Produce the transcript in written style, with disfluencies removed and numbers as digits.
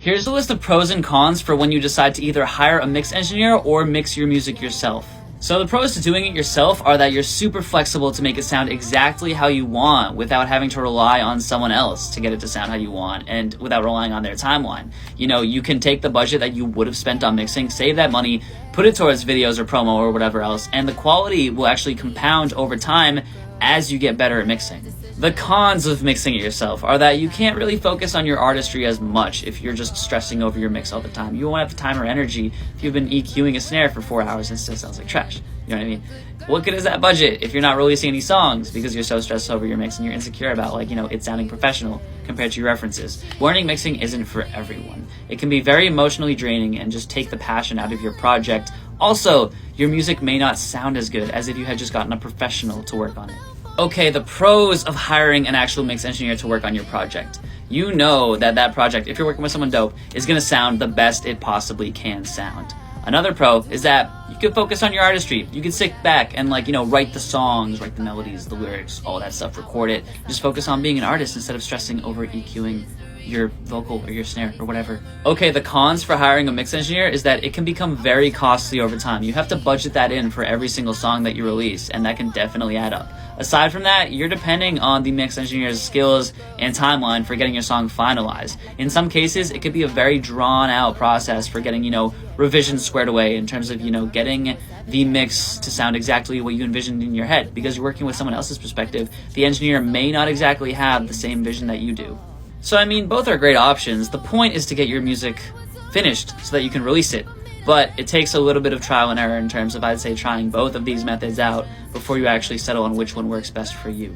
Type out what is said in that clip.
Here's a list of pros and cons for when you decide to either hire a mix engineer or mix your music yourself. So the pros to doing it yourself are that you're super flexible to make it sound exactly how you want without having to rely on someone else to get it to sound how you want and without relying on their timeline. You know, you can take the budget that you would have spent on mixing, save that money, put it towards videos or promo or whatever else, and the quality will actually compound over time as you get better at mixing. The cons of mixing it yourself are that you can't really focus on your artistry as much if you're just stressing over your mix all the time. You won't have the time or energy if you've been EQing a snare for 4 hours and it still sounds like trash. You know what I mean? What good is that budget if you're not releasing any songs because you're so stressed over your mix and you're insecure about, like, you know, it sounding professional compared to your references? Learning mixing isn't for everyone. It can be very emotionally draining and just take the passion out of your project. Also, your music may not sound as good as if you had just gotten a professional to work on it. Okay, the pros of hiring an actual mix engineer to work on your project. You know that project, if you're working with someone dope, is going to sound the best it possibly can sound. Another pro is that you can focus on your artistry. You can sit back and, like, you know, write the songs, write the melodies, the lyrics, all that stuff, record it. Just focus on being an artist instead of stressing over EQing your vocal or your snare or whatever. Okay, the cons for hiring a mix engineer is that it can become very costly over time. You have to budget that in for every single song that you release, and that can definitely add up. Aside from that, you're depending on the mix engineer's skills and timeline for getting your song finalized. In some cases, it could be a very drawn out process for getting, you know, revisions squared away in terms of, you know, getting the mix to sound exactly what you envisioned in your head. Because you're working with someone else's perspective, the engineer may not exactly have the same vision that you do. So, I mean, both are great options. The point is to get your music finished so that you can release it. But it takes a little bit of trial and error in terms of, I'd say, trying both of these methods out before you actually settle on which one works best for you.